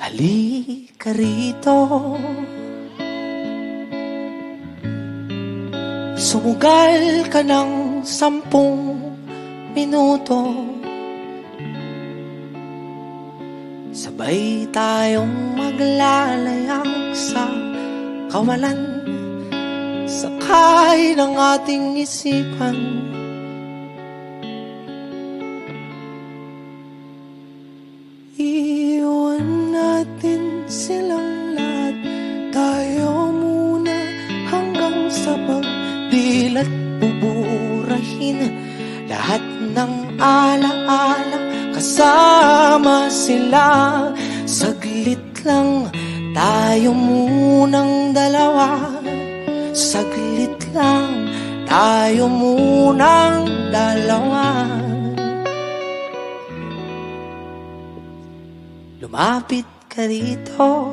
Halika rito, sumugal ka ng 10 minuto. Sabay tayong maglalayag sa kawalan, sakay ng ating isipan. Iwan natin silang lahat, tayo muna hanggang sa pagdilat. Buburahin lahat ng alaala, kasama sila. Saglit lang, tayo munang dalawa. Saglit lang, tayo munang dalawa. Lumapit ka rito,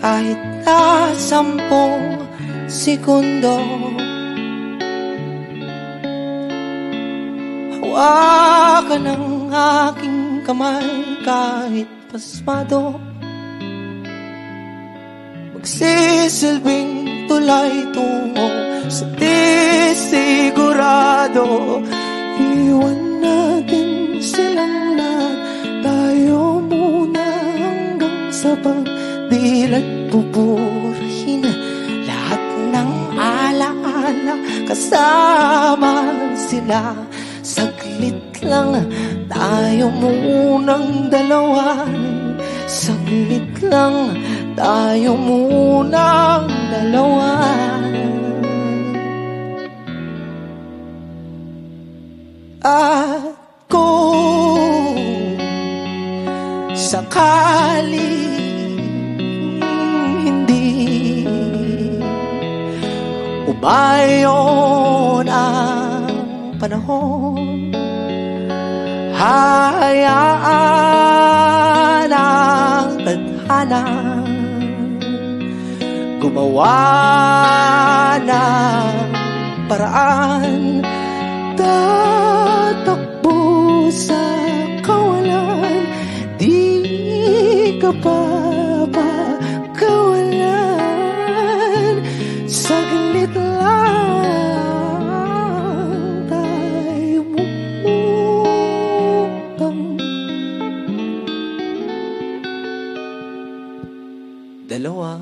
kahit na 10 segundo. Hawakan ang aking kamay kahit pasmado, magsisilbing tulay tungo sa di sigurado. Iwan natin silang lahat, tayo muna hanggang sa pagdilat. Buburahin lahat ng alaala, kasama sila. Saglit lang, tayo munang dalawa. Saglit lang, tayo munang dalawa. At kung sakaling hindi umayon ang panahon, hahayaan ang tadhana gumawa ng paraan. Tatakbo sa kawalan, di ka papakawalan. Saglit lang, tayo munang dalawa.